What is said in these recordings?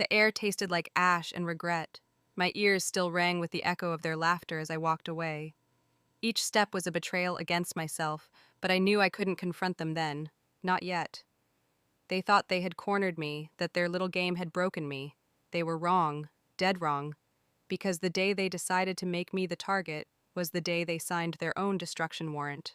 The air tasted like ash and regret. My ears still rang with the echo of their laughter as I walked away. Each step was a betrayal against myself, but I knew I couldn't confront them then. Not yet. They thought they had cornered me, that their little game had broken me. They were wrong, dead wrong, because the day they decided to make me the target was the day they signed their own destruction warrant.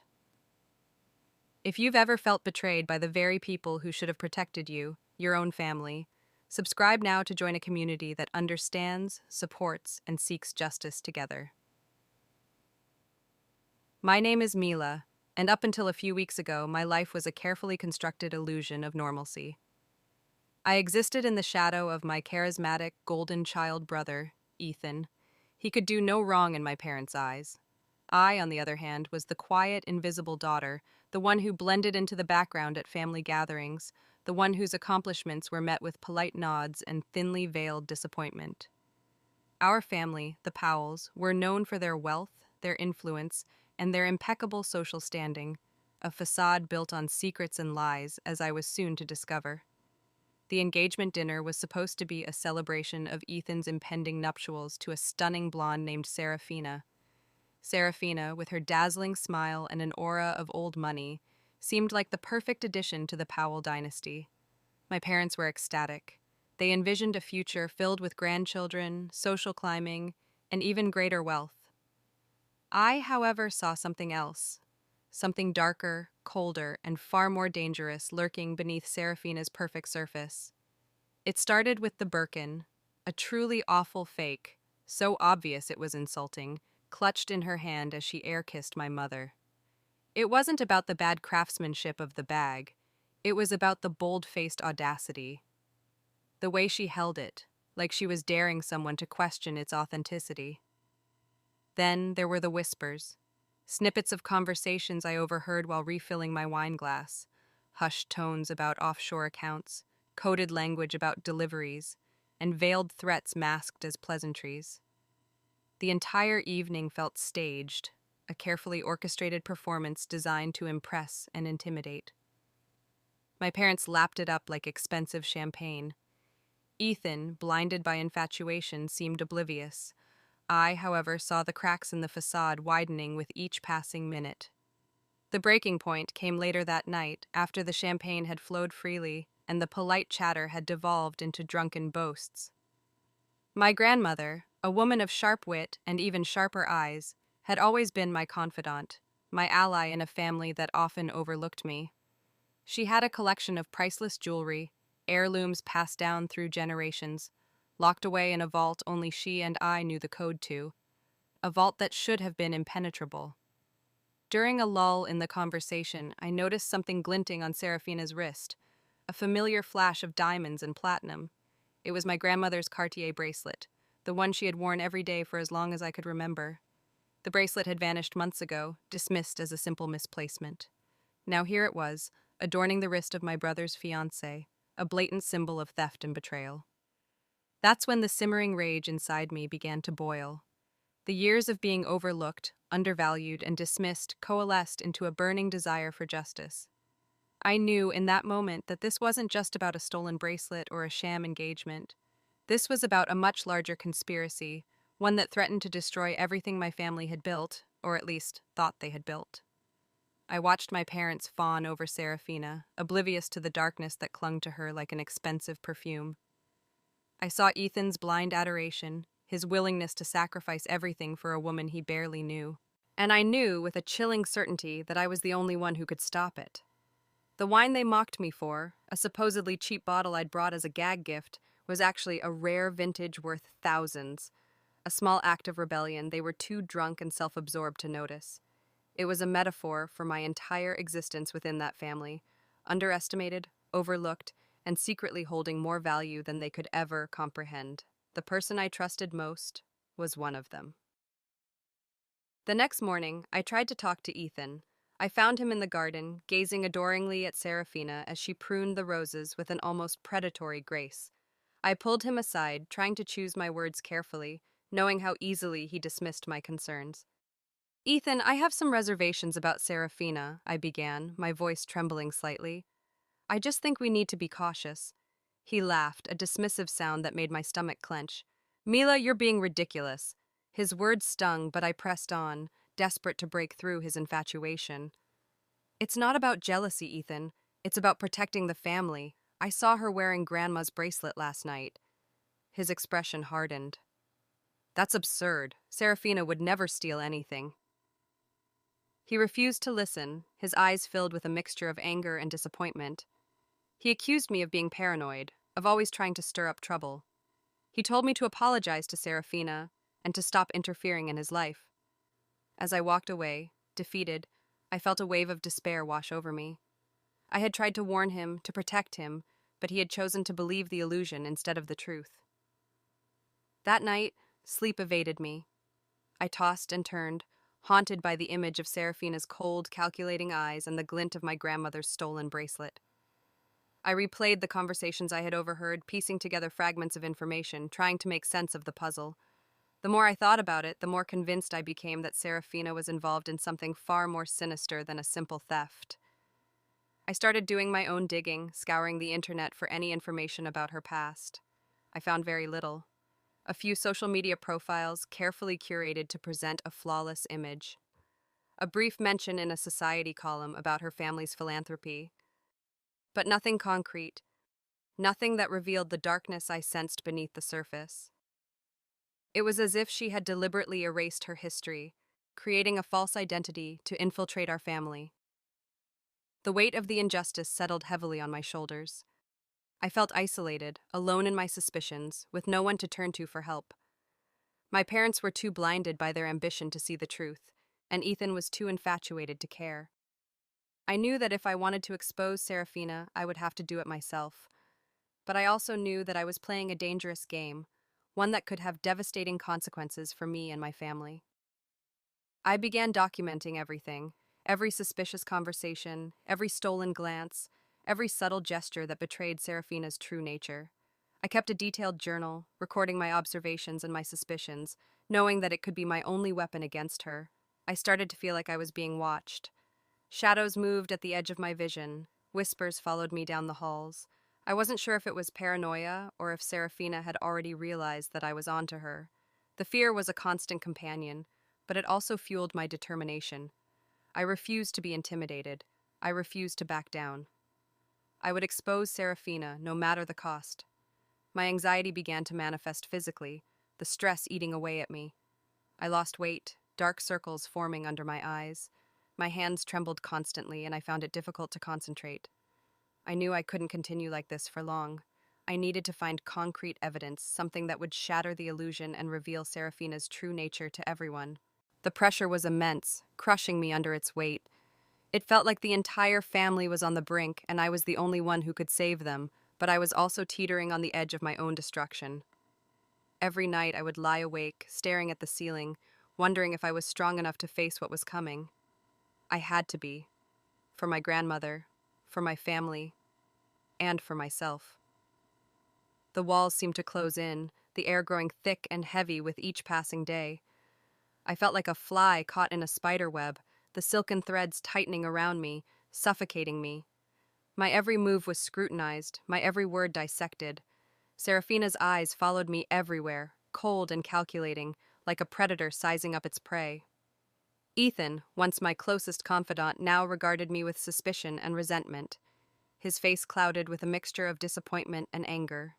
If you've ever felt betrayed by the very people who should have protected you, your own family, subscribe now to join a community that understands, supports, and seeks justice together. My name is Mila, and up until a few weeks ago, my life was a carefully constructed illusion of normalcy. I existed in the shadow of my charismatic, golden child brother, Ethan. He could do no wrong in my parents' eyes. I, on the other hand, was the quiet, invisible daughter, the one who blended into the background at family gatherings, the one whose accomplishments were met with polite nods and thinly veiled disappointment. Our family, the Powells, were known for their wealth, their influence, and their impeccable social standing, a facade built on secrets and lies, as I was soon to discover. The engagement dinner was supposed to be a celebration of Ethan's impending nuptials to a stunning blonde named Serafina. Serafina, with her dazzling smile and an aura of old money, seemed like the perfect addition to the Powell dynasty. My parents were ecstatic. They envisioned a future filled with grandchildren, social climbing, and even greater wealth. I, however, saw something else. Something darker, colder, and far more dangerous lurking beneath Serafina's perfect surface. It started with the Birkin, a truly awful fake, so obvious it was insulting, clutched in her hand as she air-kissed my mother. It wasn't about the bad craftsmanship of the bag. It was about the bold-faced audacity. The way she held it, like she was daring someone to question its authenticity. Then there were the whispers. Snippets of conversations I overheard while refilling my wine glass. Hushed tones about offshore accounts, coded language about deliveries, and veiled threats masked as pleasantries. The entire evening felt staged, a carefully orchestrated performance designed to impress and intimidate. My parents lapped it up like expensive champagne. Ethan, blinded by infatuation, seemed oblivious. I, however, saw the cracks in the facade widening with each passing minute. The breaking point came later that night, after the champagne had flowed freely and the polite chatter had devolved into drunken boasts. My grandmother, a woman of sharp wit and even sharper eyes, had always been my confidant, my ally in a family that often overlooked me. She had a collection of priceless jewelry, heirlooms passed down through generations, locked away in a vault only she and I knew the code to, a vault that should have been impenetrable. During a lull in the conversation, I noticed something glinting on Serafina's wrist, a familiar flash of diamonds and platinum. It was my grandmother's Cartier bracelet, the one she had worn every day for as long as I could remember. The bracelet had vanished months ago, dismissed as a simple misplacement. Now here it was, adorning the wrist of my brother's fiancée, a blatant symbol of theft and betrayal. That's when the simmering rage inside me began to boil. The years of being overlooked, undervalued, and dismissed coalesced into a burning desire for justice. I knew in that moment that this wasn't just about a stolen bracelet or a sham engagement. This was about a much larger conspiracy, one that threatened to destroy everything my family had built, or at least thought they had built. I watched my parents fawn over Serafina, oblivious to the darkness that clung to her like an expensive perfume. I saw Ethan's blind adoration, his willingness to sacrifice everything for a woman he barely knew. And I knew with a chilling certainty that I was the only one who could stop it. The wine they mocked me for, a supposedly cheap bottle I'd brought as a gag gift, was actually a rare vintage worth thousands. A small act of rebellion they were too drunk and self-absorbed to notice. It was a metaphor for my entire existence within that family, underestimated, overlooked, and secretly holding more value than they could ever comprehend. The person I trusted most was one of them. The next morning, I tried to talk to Ethan. I found him in the garden, gazing adoringly at Serafina as she pruned the roses with an almost predatory grace. I pulled him aside, trying to choose my words carefully, knowing how easily he dismissed my concerns. "Ethan, I have some reservations about Serafina," I began, my voice trembling slightly. "I just think we need to be cautious." He laughed, a dismissive sound that made my stomach clench. Mila, you're being ridiculous. His words stung, but I pressed on, desperate to break through his infatuation. It's not about jealousy, Ethan. It's about protecting the family. I saw her wearing Grandma's bracelet last night. His expression hardened. That's absurd. Serafina would never steal anything. He refused to listen, his eyes filled with a mixture of anger and disappointment. He accused me of being paranoid, of always trying to stir up trouble. He told me to apologize to Serafina and to stop interfering in his life. As I walked away, defeated, I felt a wave of despair wash over me. I had tried to warn him, to protect him, but he had chosen to believe the illusion instead of the truth. That night, sleep evaded me. I tossed and turned, haunted by the image of Serafina's cold, calculating eyes and the glint of my grandmother's stolen bracelet. I replayed the conversations I had overheard, piecing together fragments of information, trying to make sense of the puzzle. The more I thought about it, the more convinced I became that Serafina was involved in something far more sinister than a simple theft. I started doing my own digging, scouring the internet for any information about her past. I found very little. A few social media profiles, carefully curated to present a flawless image. A brief mention in a society column about her family's philanthropy. But nothing concrete. Nothing that revealed the darkness I sensed beneath the surface. It was as if she had deliberately erased her history, creating a false identity to infiltrate our family. The weight of the injustice settled heavily on my shoulders. I felt isolated, alone in my suspicions, with no one to turn to for help. My parents were too blinded by their ambition to see the truth, and Ethan was too infatuated to care. I knew that if I wanted to expose Serafina, I would have to do it myself. But I also knew that I was playing a dangerous game, one that could have devastating consequences for me and my family. I began documenting everything, every suspicious conversation, every stolen glance, every subtle gesture that betrayed Serafina's true nature. I kept a detailed journal, recording my observations and my suspicions, knowing that it could be my only weapon against her. I started to feel like I was being watched. Shadows moved at the edge of my vision. Whispers followed me down the halls. I wasn't sure if it was paranoia or if Serafina had already realized that I was onto her. The fear was a constant companion, but it also fueled my determination. I refused to be intimidated. I refused to back down. I would expose Serafina, no matter the cost. My anxiety began to manifest physically, the stress eating away at me. I lost weight, dark circles forming under my eyes. My hands trembled constantly, and I found it difficult to concentrate. I knew I couldn't continue like this for long. I needed to find concrete evidence, something that would shatter the illusion and reveal Serafina's true nature to everyone. The pressure was immense, crushing me under its weight. It felt like the entire family was on the brink, and I was the only one who could save them, but I was also teetering on the edge of my own destruction. Every night I would lie awake, staring at the ceiling, wondering if I was strong enough to face what was coming. I had to be. For my grandmother, for my family, and for myself. The walls seemed to close in, the air growing thick and heavy with each passing day. I felt like a fly caught in a spider web, the silken threads tightening around me, suffocating me. My every move was scrutinized, my every word dissected. Serafina's eyes followed me everywhere, cold and calculating, like a predator sizing up its prey. Ethan, once my closest confidant, now regarded me with suspicion and resentment, his face clouded with a mixture of disappointment and anger.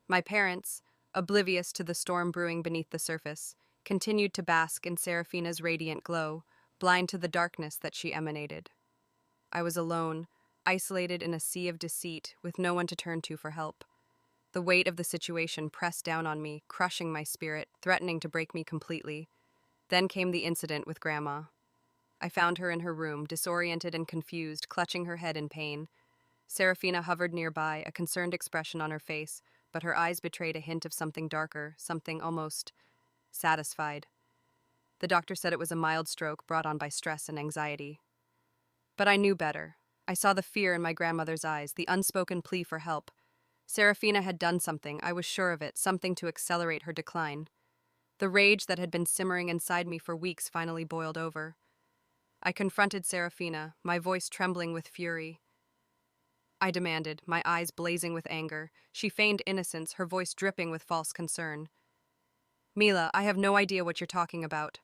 My parents, oblivious to the storm brewing beneath the surface, continued to bask in Serafina's radiant glow, blind to the darkness that she emanated. I was alone, isolated in a sea of deceit, with no one to turn to for help. The weight of the situation pressed down on me, crushing my spirit, threatening to break me completely. Then came the incident with Grandma. I found her in her room, disoriented and confused, clutching her head in pain. Serafina hovered nearby, a concerned expression on her face, but her eyes betrayed a hint of something darker, something almost satisfied. The doctor said it was a mild stroke brought on by stress and anxiety. But I knew better. I saw the fear in my grandmother's eyes, the unspoken plea for help. Serafina had done something, I was sure of it, something to accelerate her decline. The rage that had been simmering inside me for weeks finally boiled over. I confronted Serafina, my voice trembling with fury. I demanded, my eyes blazing with anger. She feigned innocence, her voice dripping with false concern. Mila, I have no idea what you're talking about.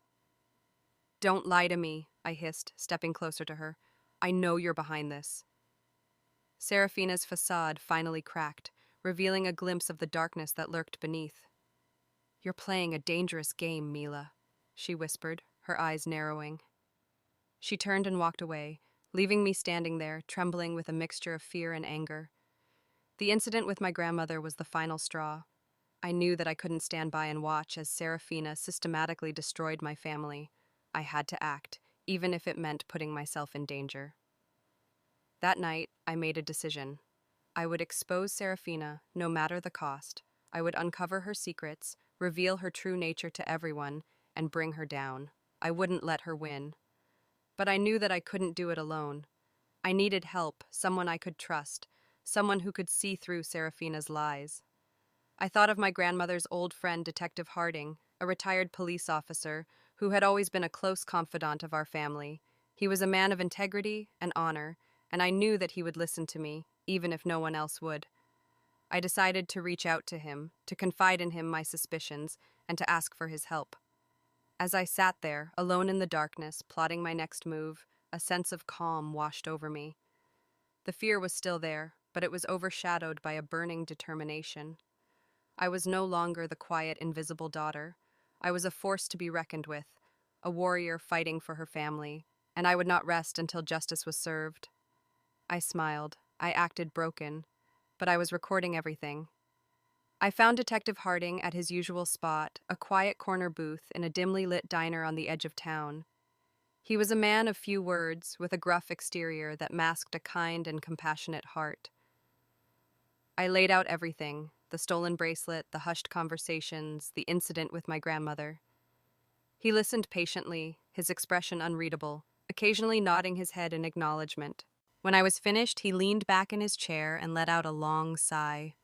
Don't lie to me, I hissed, stepping closer to her. I know you're behind this. Serafina's facade finally cracked, revealing a glimpse of the darkness that lurked beneath. You're playing a dangerous game, Mila, she whispered, her eyes narrowing. She turned and walked away, leaving me standing there, trembling with a mixture of fear and anger. The incident with my grandmother was the final straw. I knew that I couldn't stand by and watch as Serafina systematically destroyed my family. I had to act, even if it meant putting myself in danger. That night, I made a decision. I would expose Serafina, no matter the cost. I would uncover her secrets, reveal her true nature to everyone, and bring her down. I wouldn't let her win. But I knew that I couldn't do it alone. I needed help, someone I could trust, someone who could see through Serafina's lies. I thought of my grandmother's old friend, Detective Harding, a retired police officer who had always been a close confidant of our family. He was a man of integrity and honor, and I knew that he would listen to me, even if no one else would. I decided to reach out to him, to confide in him my suspicions, and to ask for his help. As I sat there, alone in the darkness, plotting my next move, a sense of calm washed over me. The fear was still there, but it was overshadowed by a burning determination. I was no longer the quiet, invisible daughter. I was a force to be reckoned with, a warrior fighting for her family, and I would not rest until justice was served. I smiled. I acted broken, but I was recording everything. I found Detective Harding at his usual spot, a quiet corner booth in a dimly lit diner on the edge of town. He was a man of few words, with a gruff exterior that masked a kind and compassionate heart. I laid out everything: the stolen bracelet, the hushed conversations, the incident with my grandmother. He listened patiently, his expression unreadable, occasionally nodding his head in acknowledgement. When I was finished, he leaned back in his chair and let out a long sigh.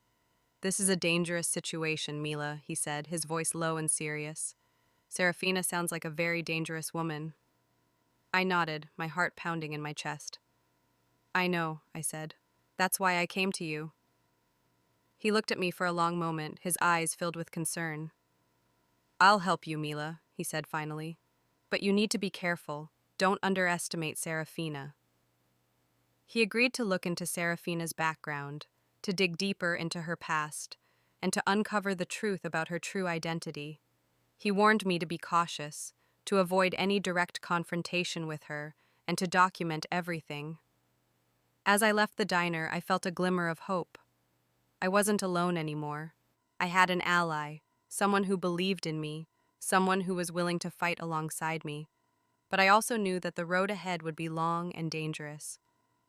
"This is a dangerous situation, Mila," he said, his voice low and serious. "Serafina sounds like a very dangerous woman." I nodded, my heart pounding in my chest. "I know," I said. "That's why I came to you." He looked at me for a long moment, his eyes filled with concern. "I'll help you, Mila," he said finally. "But you need to be careful. Don't underestimate Serafina." He agreed to look into Serafina's background, to dig deeper into her past, and to uncover the truth about her true identity. He warned me to be cautious, to avoid any direct confrontation with her, and to document everything. As I left the diner, I felt a glimmer of hope. I wasn't alone anymore. I had an ally, someone who believed in me, someone who was willing to fight alongside me. But I also knew that the road ahead would be long and dangerous.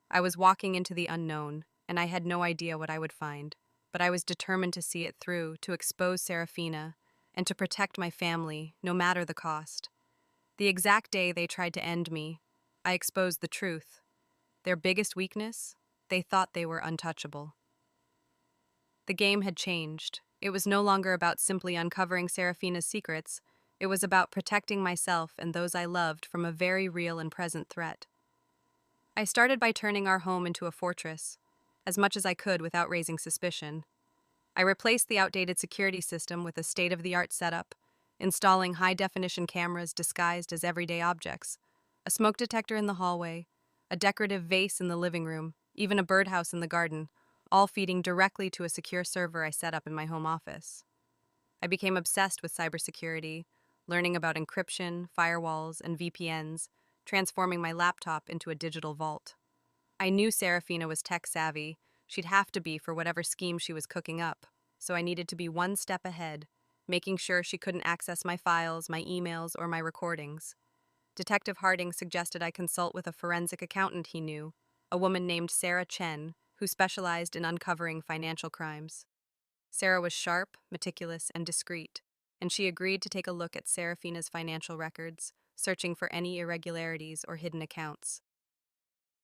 I was walking into the unknown, and I had no idea what I would find. But I was determined to see it through, to expose Serafina, and to protect my family, no matter the cost. The exact day they tried to end me, I exposed the truth. Their biggest weakness? They thought they were untouchable. The game had changed. It was no longer about simply uncovering Serafina's secrets. It was about protecting myself and those I loved from a very real and present threat. I started by turning our home into a fortress, as much as I could without raising suspicion. I replaced the outdated security system with a state-of-the-art setup, installing high-definition cameras disguised as everyday objects, a smoke detector in the hallway, a decorative vase in the living room, even a birdhouse in the garden, all feeding directly to a secure server I set up in my home office. I became obsessed with cybersecurity, learning about encryption, firewalls, and VPNs, transforming my laptop into a digital vault. I knew Serafina was tech-savvy. She'd have to be for whatever scheme she was cooking up, so I needed to be one step ahead, making sure she couldn't access my files, my emails, or my recordings. Detective Harding suggested I consult with a forensic accountant he knew, a woman named Sarah Chen, who specialized in uncovering financial crimes. Sarah was sharp, meticulous, and discreet, and she agreed to take a look at Serafina's financial records, searching for any irregularities or hidden accounts.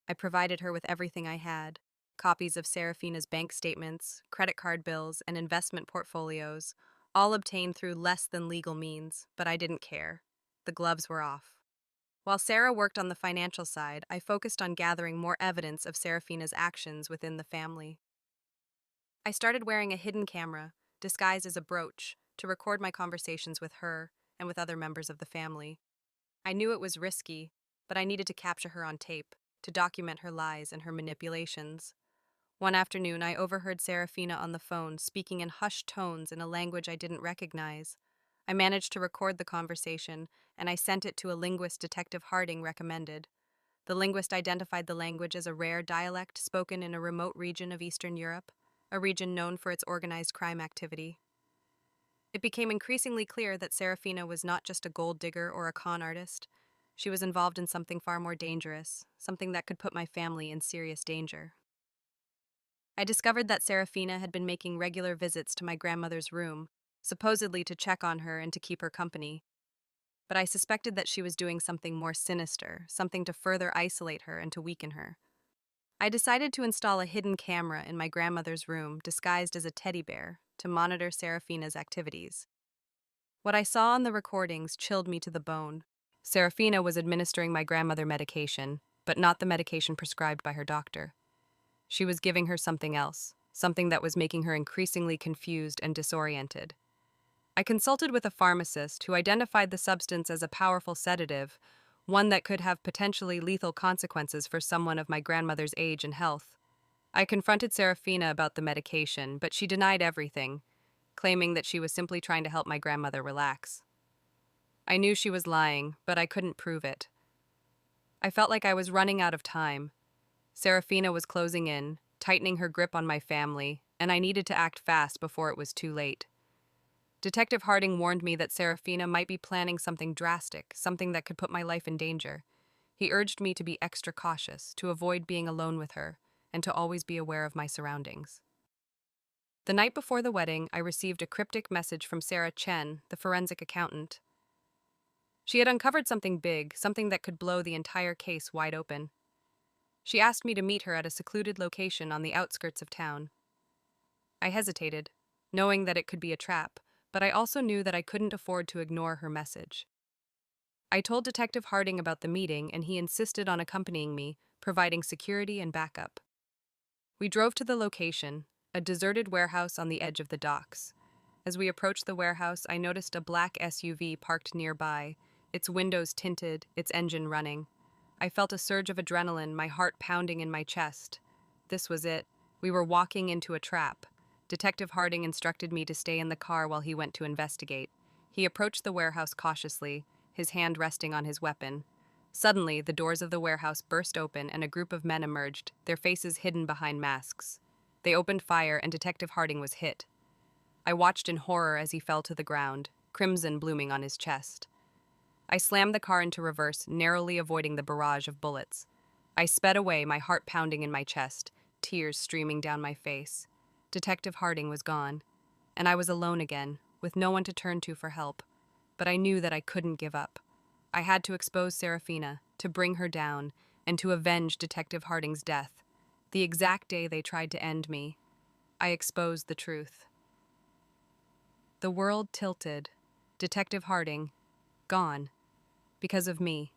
I provided her with everything I had: copies of Serafina's bank statements, credit card bills, and investment portfolios, all obtained through less than legal means, but I didn't care. The gloves were off. While Sarah worked on the financial side, I focused on gathering more evidence of Serafina's actions within the family. I started wearing a hidden camera, disguised as a brooch, to record my conversations with her and with other members of the family. I knew it was risky, but I needed to capture her on tape, to document her lies and her manipulations. One afternoon, I overheard Serafina on the phone speaking in hushed tones in a language I didn't recognize. I managed to record the conversation, and I sent it to a linguist Detective Harding recommended. The linguist identified the language as a rare dialect spoken in a remote region of Eastern Europe, a region known for its organized crime activity. It became increasingly clear that Serafina was not just a gold digger or a con artist. She was involved in something far more dangerous, something that could put my family in serious danger. I discovered that Serafina had been making regular visits to my grandmother's room, supposedly to check on her and to keep her company. But I suspected that she was doing something more sinister, something to further isolate her and to weaken her. I decided to install a hidden camera in my grandmother's room, disguised as a teddy bear, to monitor Serafina's activities. What I saw on the recordings chilled me to the bone. Serafina was administering my grandmother medication, but not the medication prescribed by her doctor. She was giving her something else, something that was making her increasingly confused and disoriented. I consulted with a pharmacist who identified the substance as a powerful sedative, one that could have potentially lethal consequences for someone of my grandmother's age and health. I confronted Serafina about the medication, but she denied everything, claiming that she was simply trying to help my grandmother relax. I knew she was lying, but I couldn't prove it. I felt like I was running out of time. Serafina was closing in, tightening her grip on my family, and I needed to act fast before it was too late. Detective Harding warned me that Serafina might be planning something drastic, something that could put my life in danger. He urged me to be extra cautious, to avoid being alone with her, and to always be aware of my surroundings. The night before the wedding, I received a cryptic message from Sarah Chen, the forensic accountant. She had uncovered something big, something that could blow the entire case wide open. She asked me to meet her at a secluded location on the outskirts of town. I hesitated, knowing that it could be a trap, but I also knew that I couldn't afford to ignore her message. I told Detective Harding about the meeting, and he insisted on accompanying me, providing security and backup. We drove to the location, a deserted warehouse on the edge of the docks. As we approached the warehouse, I noticed a black SUV parked nearby, its windows tinted, its engine running. I felt a surge of adrenaline, my heart pounding in my chest. This was it. We were walking into a trap. Detective Harding instructed me to stay in the car while he went to investigate. He approached the warehouse cautiously, his hand resting on his weapon. Suddenly, the doors of the warehouse burst open and a group of men emerged, their faces hidden behind masks. They opened fire and Detective Harding was hit. I watched in horror as he fell to the ground, crimson blooming on his chest. I slammed the car into reverse, narrowly avoiding the barrage of bullets. I sped away, my heart pounding in my chest, tears streaming down my face. Detective Harding was gone, and I was alone again, with no one to turn to for help. But I knew that I couldn't give up. I had to expose Serafina, to bring her down, and to avenge Detective Harding's death. The exact day they tried to end me, I exposed the truth. The world tilted. Detective Harding, gone. Because of me.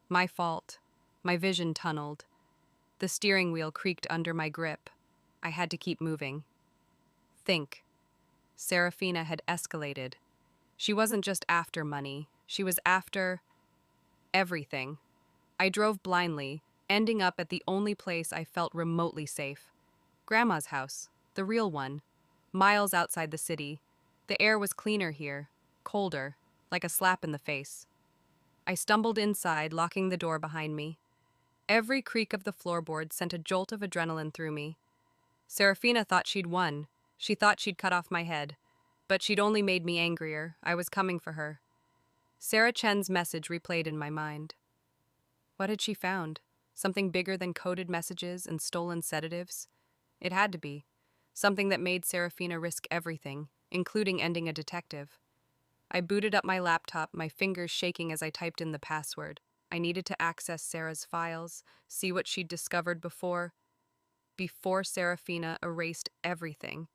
My fault. My vision tunneled. The steering wheel creaked under my grip. I had to keep moving. Think. Serafina had escalated. She wasn't just after money. She was after everything. I drove blindly, ending up at the only place I felt remotely safe. Grandma's house, the real one, miles outside the city. The air was cleaner here, colder, like a slap in the face. I stumbled inside, locking the door behind me. Every creak of the floorboard sent a jolt of adrenaline through me. Serafina thought she'd won. She thought she'd cut off my head. But she'd only made me angrier. I was coming for her. Sarah Chen's message replayed in my mind. What had she found? Something bigger than coded messages and stolen sedatives? It had to be. Something that made Serafina risk everything, including ending a detective. I booted up my laptop, my fingers shaking as I typed in the password. I needed to access Sarah's files, see what she'd discovered before Serafina erased everything.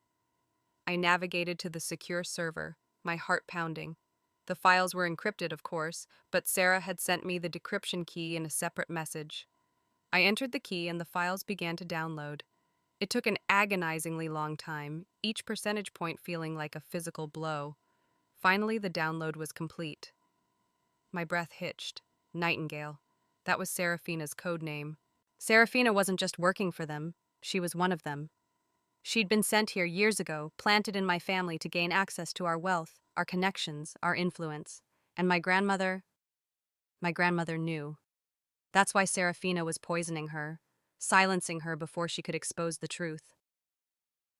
I navigated to the secure server, my heart pounding. The files were encrypted, of course, but Sarah had sent me the decryption key in a separate message. I entered the key and the files began to download. It took an agonizingly long time, each percentage point feeling like a physical blow. Finally, the download was complete. My breath hitched. Nightingale. That was Seraphina's code name. Seraphina wasn't just working for them, she was one of them. She'd been sent here years ago, planted in my family to gain access to our wealth, our connections, our influence. And my grandmother knew. That's why Seraphina was poisoning her, silencing her before she could expose the truth.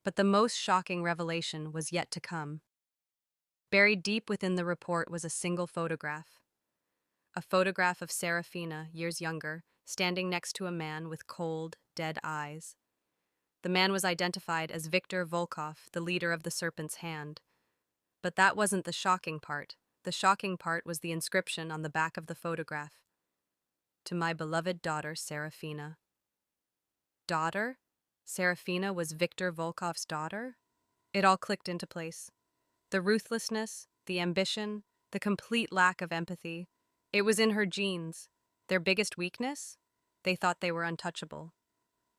But the most shocking revelation was yet to come. Buried deep within the report was a single photograph. A photograph of Seraphina, years younger, standing next to a man with cold, dead eyes. The man was identified as Viktor Volkov, the leader of the Serpent's Hand. But that wasn't the shocking part. The shocking part was the inscription on the back of the photograph. To my beloved daughter, Seraphina. Daughter? Seraphina was Viktor Volkov's daughter? It all clicked into place. The ruthlessness, the ambition, the complete lack of empathy. It was in her genes. Their biggest weakness? They thought they were untouchable.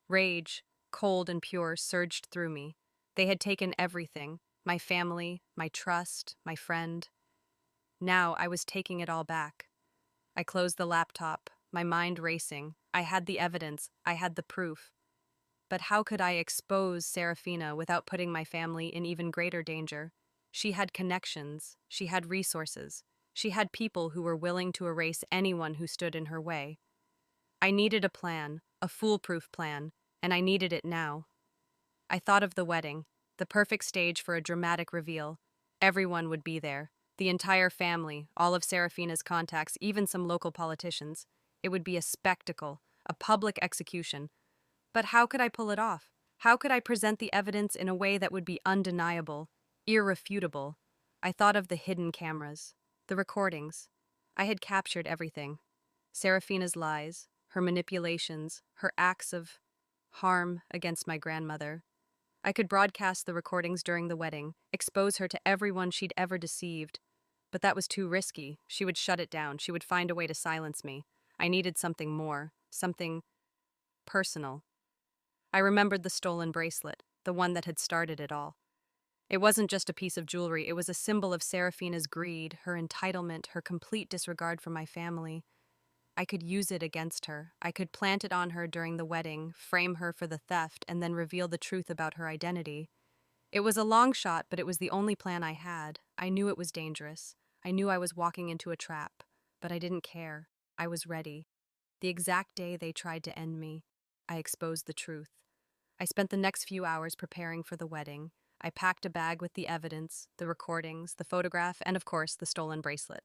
Rage, cold and pure, surged through me. They had taken everything, my family, my trust, my friend. Now I was taking it all back. I closed the laptop, my mind racing. I had the evidence, I had the proof. But how could I expose Seraphina without putting my family in even greater danger? She had connections, she had resources, she had people who were willing to erase anyone who stood in her way. I needed a plan, a foolproof plan, and I needed it now. I thought of the wedding, the perfect stage for a dramatic reveal. Everyone would be there, the entire family, all of Seraphina's contacts, even some local politicians. It would be a spectacle, a public execution. But how could I pull it off? How could I present the evidence in a way that would be undeniable, irrefutable? I thought of the hidden cameras, the recordings. I had captured everything. Seraphina's lies, her manipulations, her acts of harm against my grandmother. I could broadcast the recordings during the wedding, expose her to everyone she'd ever deceived. But that was too risky. She would shut it down. She would find a way to silence me. I needed something more, something personal. I remembered the stolen bracelet, the one that had started it all. It wasn't just a piece of jewelry, it was a symbol of Seraphina's greed, her entitlement, her complete disregard for my family. I could use it against her. I could plant it on her during the wedding, frame her for the theft, and then reveal the truth about her identity. It was a long shot, but it was the only plan I had. I knew it was dangerous. I knew I was walking into a trap, but I didn't care. I was ready. The exact day they tried to end me, I exposed the truth. I spent the next few hours preparing for the wedding. I packed a bag with the evidence, the recordings, the photograph, and of course, the stolen bracelet.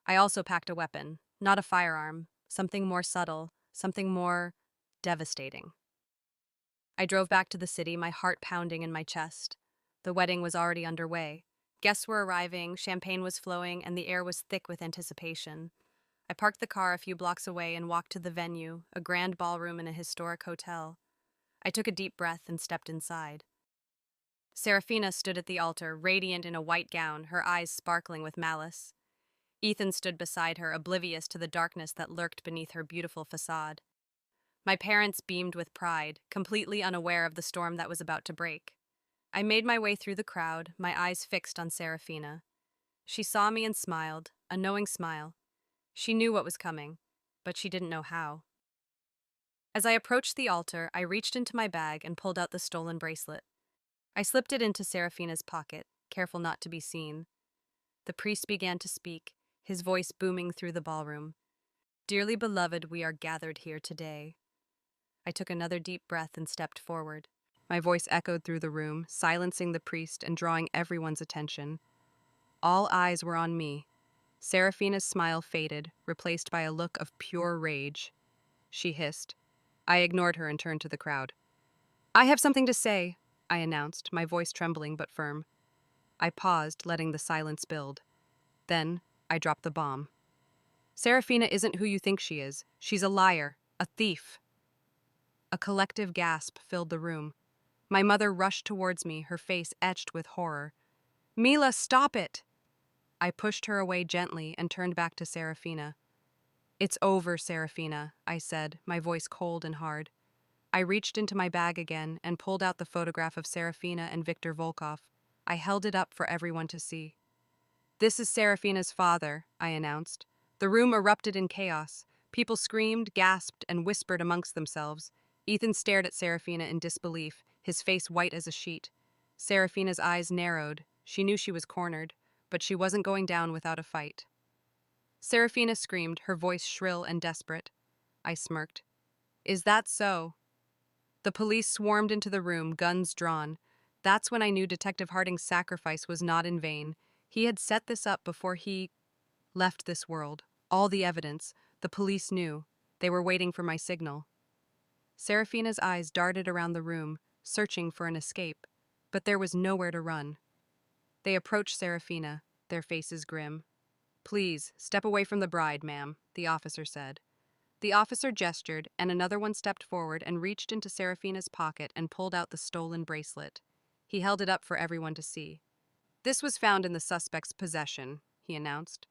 I also packed a weapon, not a firearm, something more subtle, something more devastating. I drove back to the city, my heart pounding in my chest. The wedding was already underway. Guests were arriving, champagne was flowing, and the air was thick with anticipation. I parked the car a few blocks away and walked to the venue, a grand ballroom in a historic hotel. I took a deep breath and stepped inside. Seraphina stood at the altar, radiant in a white gown, her eyes sparkling with malice. Ethan stood beside her, oblivious to the darkness that lurked beneath her beautiful facade. My parents beamed with pride, completely unaware of the storm that was about to break. I made my way through the crowd, my eyes fixed on Seraphina. She saw me and smiled, a knowing smile. She knew what was coming, but she didn't know how. As I approached the altar, I reached into my bag and pulled out the stolen bracelet. I slipped it into Seraphina's pocket, careful not to be seen. The priest began to speak, his voice booming through the ballroom. "Dearly beloved, we are gathered here today." I took another deep breath and stepped forward. My voice echoed through the room, silencing the priest and drawing everyone's attention. All eyes were on me. Seraphina's smile faded, replaced by a look of pure rage. She hissed. I ignored her and turned to the crowd. "I have something to say," I announced, my voice trembling but firm. I paused, letting the silence build. Then, I dropped the bomb. "Seraphina isn't who you think she is. She's a liar, a thief." A collective gasp filled the room. My mother rushed towards me, her face etched with horror. "Mila, stop it!" I pushed her away gently and turned back to Serafina. "It's over, Serafina," I said, my voice cold and hard. I reached into my bag again and pulled out the photograph of Serafina and Viktor Volkov. I held it up for everyone to see. "This is Serafina's father," I announced. The room erupted in chaos. People screamed, gasped, and whispered amongst themselves. Ethan stared at Serafina in disbelief, his face white as a sheet. Serafina's eyes narrowed. She knew she was cornered, but she wasn't going down without a fight. Serafina screamed, her voice shrill and desperate. I smirked. "Is that so?" The police swarmed into the room, guns drawn. That's when I knew Detective Harding's sacrifice was not in vain. He had set this up before he left this world. All the evidence. The police knew. They were waiting for my signal. Serafina's eyes darted around the room, searching for an escape. But there was nowhere to run. They approached Serafina, their faces grim. "Please, step away from the bride, ma'am," the officer said. The officer gestured, and another one stepped forward and reached into Serafina's pocket and pulled out the stolen bracelet. He held it up for everyone to see. "This was found in the suspect's possession," he announced.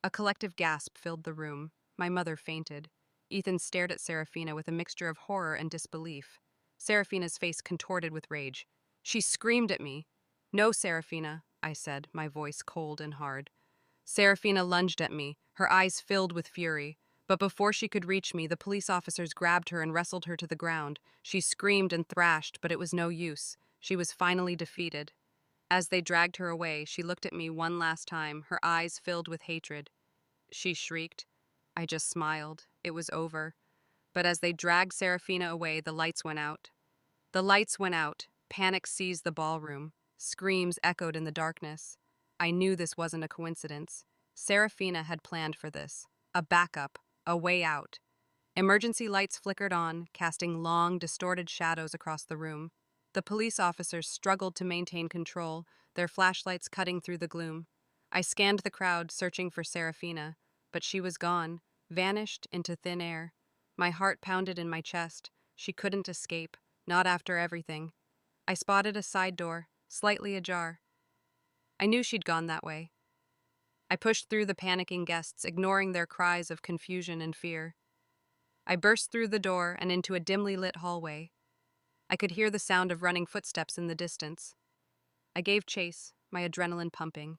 A collective gasp filled the room. My mother fainted. Ethan stared at Serafina with a mixture of horror and disbelief. Serafina's face contorted with rage. She screamed at me. "No, Serafina," I said, my voice cold and hard. Serafina lunged at me, her eyes filled with fury. But before she could reach me, the police officers grabbed her and wrestled her to the ground. She screamed and thrashed, but it was no use. She was finally defeated. As they dragged her away, she looked at me one last time, her eyes filled with hatred. She shrieked. I just smiled. It was over. But as they dragged Serafina away, the lights went out. The lights went out. Panic seized the ballroom. Screams echoed in the darkness. I knew this wasn't a coincidence. Serafina had planned for this. A backup. A way out. Emergency lights flickered on, casting long, distorted shadows across the room. The police officers struggled to maintain control, their flashlights cutting through the gloom. I scanned the crowd, searching for Serafina, but she was gone, vanished into thin air. My heart pounded in my chest. She couldn't escape, not after everything. I spotted a side door, slightly ajar. I knew she'd gone that way. I pushed through the panicking guests, ignoring their cries of confusion and fear. I burst through the door and into a dimly lit hallway. I could hear the sound of running footsteps in the distance. I gave chase, my adrenaline pumping.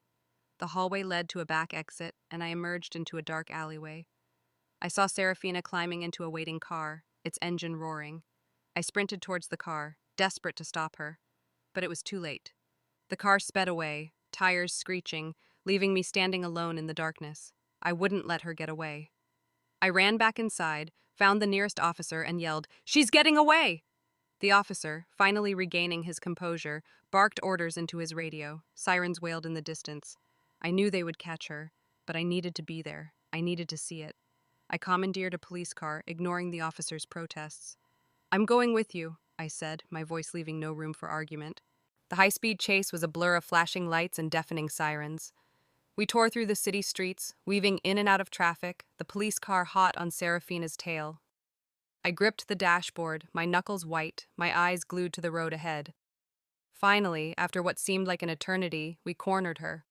The hallway led to a back exit, and I emerged into a dark alleyway. I saw Serafina climbing into a waiting car, its engine roaring. I sprinted towards the car, desperate to stop her. But it was too late. The car sped away, tires screeching, leaving me standing alone in the darkness. I wouldn't let her get away. I ran back inside, found the nearest officer, and yelled, "She's getting away!" The officer, finally regaining his composure, barked orders into his radio. Sirens wailed in the distance. I knew they would catch her, but I needed to be there. I needed to see it. I commandeered a police car, ignoring the officer's protests. "I'm going with you," I said, my voice leaving no room for argument. The high-speed chase was a blur of flashing lights and deafening sirens. We tore through the city streets, weaving in and out of traffic, the police car hot on Serafina's tail. I gripped the dashboard, my knuckles white, my eyes glued to the road ahead. Finally, after what seemed like an eternity, we cornered her.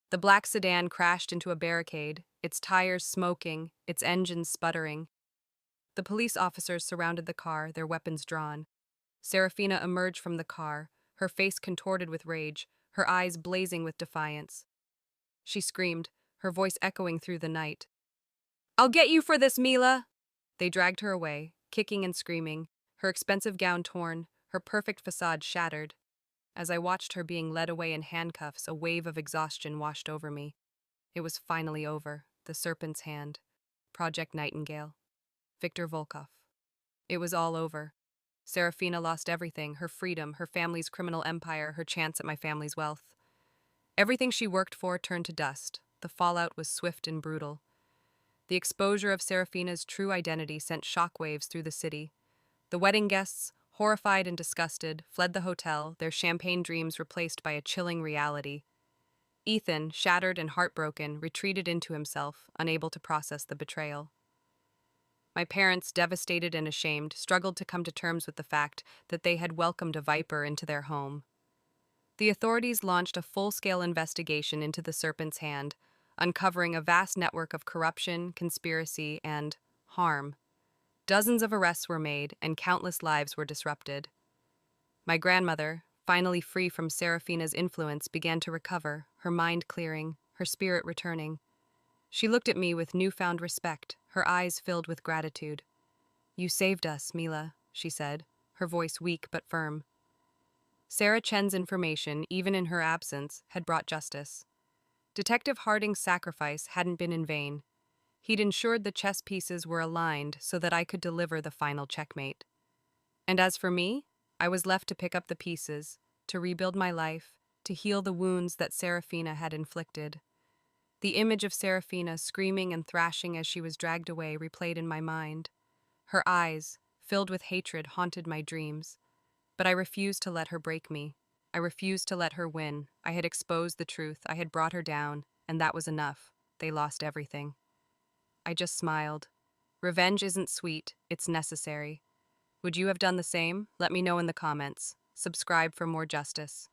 The black sedan crashed into a barricade, its tires smoking, its engines sputtering. The police officers surrounded the car, their weapons drawn. Serafina emerged from the car, her face contorted with rage, her eyes blazing with defiance. She screamed, her voice echoing through the night. "I'll get you for this, Mila!" They dragged her away, kicking and screaming, her expensive gown torn, her perfect facade shattered. As I watched her being led away in handcuffs, a wave of exhaustion washed over me. It was finally over. The Serpent's Hand. Project Nightingale. Viktor Volkov. It was all over. Serafina lost everything, her freedom, her family's criminal empire, her chance at my family's wealth. Everything she worked for turned to dust. The fallout was swift and brutal. The exposure of Serafina's true identity sent shockwaves through the city. The wedding guests, horrified and disgusted, fled the hotel, their champagne dreams replaced by a chilling reality. Ethan, shattered and heartbroken, retreated into himself, unable to process the betrayal. My parents, devastated and ashamed, struggled to come to terms with the fact that they had welcomed a viper into their home. The authorities launched a full-scale investigation into the serpent's hand, uncovering a vast network of corruption, conspiracy, and harm. Dozens of arrests were made, and countless lives were disrupted. My grandmother, finally free from Serafina's influence, began to recover, her mind clearing, her spirit returning. She looked at me with newfound respect, her eyes filled with gratitude. "You saved us, Mila," she said, her voice weak but firm. Sarah Chen's information, even in her absence, had brought justice. Detective Harding's sacrifice hadn't been in vain. He'd ensured the chess pieces were aligned so that I could deliver the final checkmate. And as for me, I was left to pick up the pieces, to rebuild my life, to heal the wounds that Serafina had inflicted. The image of Serafina screaming and thrashing as she was dragged away replayed in my mind. Her eyes, filled with hatred, haunted my dreams. But I refused to let her break me. I refused to let her win. I had exposed the truth, I had brought her down, and that was enough. They lost everything. I just smiled. Revenge isn't sweet, it's necessary. Would you have done the same? Let me know in the comments. Subscribe for more justice.